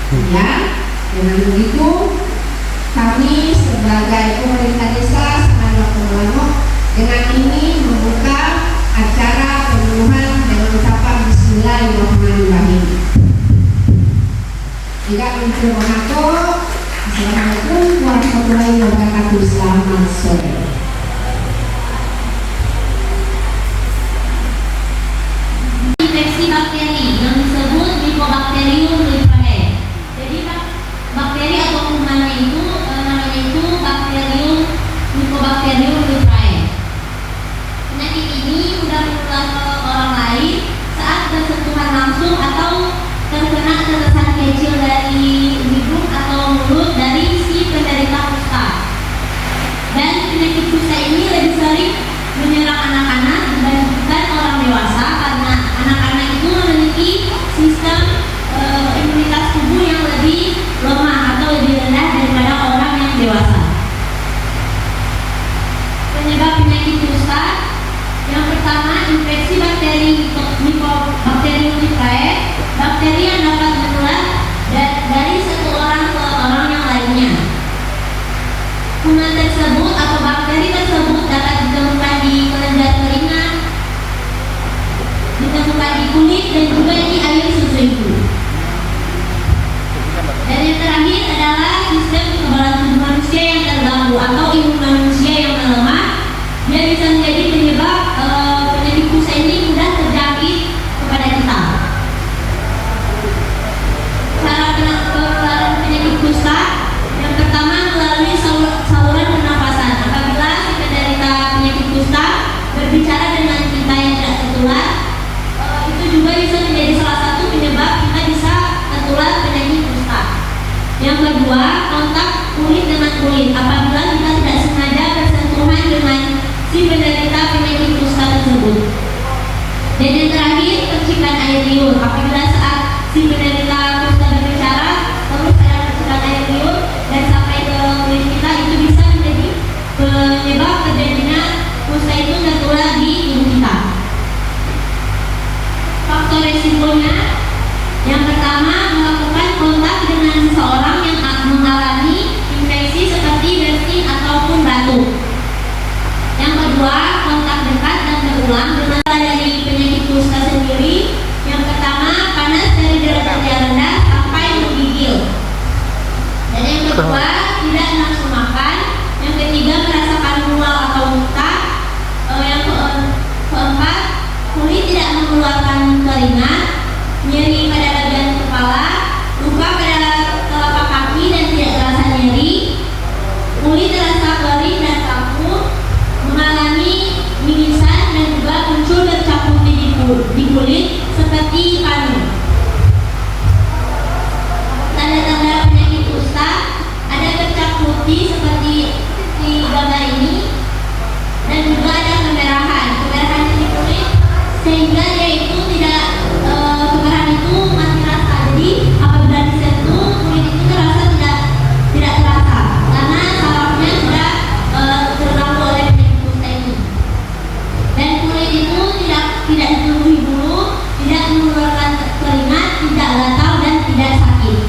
Ya, dengan begitu kami sebagai pemerintah desa Semangat Melano dengan ini membuka acara penyuluhan dengan ucapan Bismillahirrahmanirrahim. Tidak mencoba. Assalamualaikum warahmatullahi wabarakatuh. Selamat sore. Infeksi bakteri yang disebut Mycobacterium leprae. Jadi bakteri atau kumannya itu namanya itu Mycobacterium leprae. Penyakit ini mudah menular ke orang lain saat bersentuhan langsung atau terkena tetesan kecil dari hidung atau mulut dari si penderita kusta. Dan penyakit kusta ini lebih sering menyerang anak-anak dibandingkan orang dewasa karena anak-anak itu memiliki sistem imunitas tubuh yang lebih lemah atau lebih rendah daripada orang yang dewasa. Penyebab penyakit kusta yang pertama, infeksi bakteri Mycobacterium leprae, bakteri yang dapat menular dari satu orang ke orang yang lainnya. Kuman tersebut atau bakteri tersebut dapat ditemukan di kelenjar telinga, ditemukan di kulit dan juga di air susu ibu. Dan yang terakhir adalah sistem kekebalan tubuh manusia yang terganggu atau imun manusia yang melemah. Dia bisa menjadi penyebab penyakit kusta ini mudah terjangkit kepada kita. Cara penularan penyakit kusta yang pertama melalui saluran pernafasan. Apabila si penderita penyakit kusta berbicara dengan kita yang tidak tertular, itu juga bisa menjadi salah satu penyebab kita bisa tertular penyakit kusta. Yang kedua, kontak kulit dengan kulit. Apabila kita tidak sengaja bersentuhan dengan si penderita penyakit kusta tersebut. Dan yang terakhir, percikan air liur. Apabila saat si penderita kusta berbicara terus ada percikan air liur dan sampai ke kulit kita, itu bisa menjadi penyebab terjadinya kusta itu tertular di tubuh kita. Faktor resikonya yang pertama, melakukan kontak dengan seseorang yang mengalami infeksi seperti bersin ataupun batuk. Yang kedua, kontak dekat dan berulang dengan dari penyakit kusta sendiri. Yang pertama, panas dari derajat yang rendah sampai menggigil. Dan yang kedua, tidak nafsu makan. Yang ketiga, merasakan mual atau muntah. Yang keempat, kulit tidak mengeluarkan keringat, nyeri pada bagian kepala, luka pada telapak kaki dan tidak terasa nyeri, kulit terasa kering dan kaku, mengalami mimisan dan juga muncul bercak putih di kulit seperti panu. Tanda-tanda penyakit kusta ada bercak putih seperti di gambar ini dan juga ada kemerahan di kulit sehingga dia itu tidak kemerahan itu masih rasa. Jadi apabila disentuh kulit itu terasa tidak terasa karena sarafnya sudah terganggu oleh penyakit kusta ini. Dan kulit itu tidak ditumbuhi bulu, tidak mengeluarkan keringat, tidak gatal dan tidak sakit.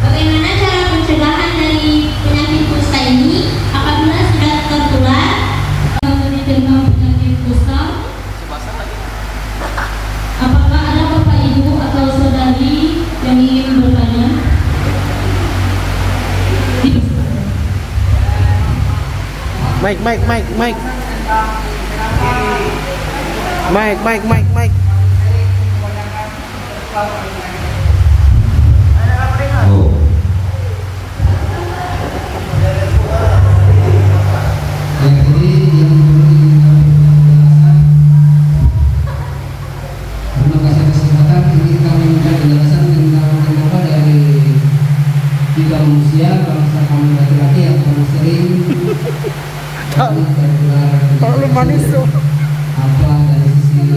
Bagaimana cara pencegahan dari penyakit kusta ini? Apabila sudah tertular menderita penyakit kusta, apakah ada bapak ibu atau saudari yang ingin bertanya? Mike. Oh. Yang ini yang perlu kasih kesempatan ini kami minta penjelasan tentang kenapa dari tiga manusia bangsa kami laki-laki yang paling sering Kalau lu manis tuh. apa dari sisi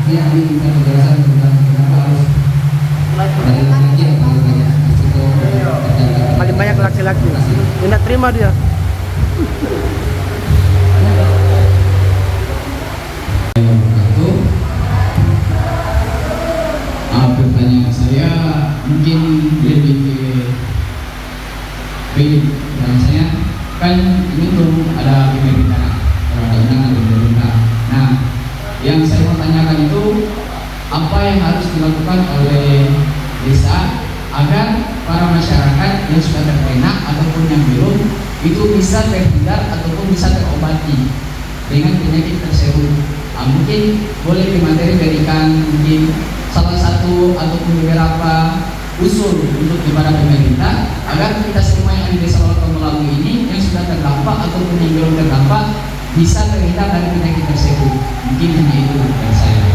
dia kami minta penjelasan tentang kenapa harus dari laki-laki yang paling banyak risiko Paling banyak laki-laki. Tidak terima dia. Apa pertanyaan saya mungkin lebih ke baik dan saya kan ini tuh ada pemerintah, ada undangan dari pemerintah. Nah, yang saya mau tanyakan itu apa yang harus dilakukan oleh desa agar para masyarakat yang sudah terkena ataupun yang belum itu bisa terhindar ataupun bisa terobati dengan penyakit tersebut. Mungkin boleh materi berikan mungkin salah satu ataupun beberapa usul untuk kepada pemerintah agar kita semua yang di desa Lolotomolagu ini yang sudah terdampak ataupun yang belum terdampak bisa terhindar dari penyakit tersebut. Mungkin hanya itu dari saya.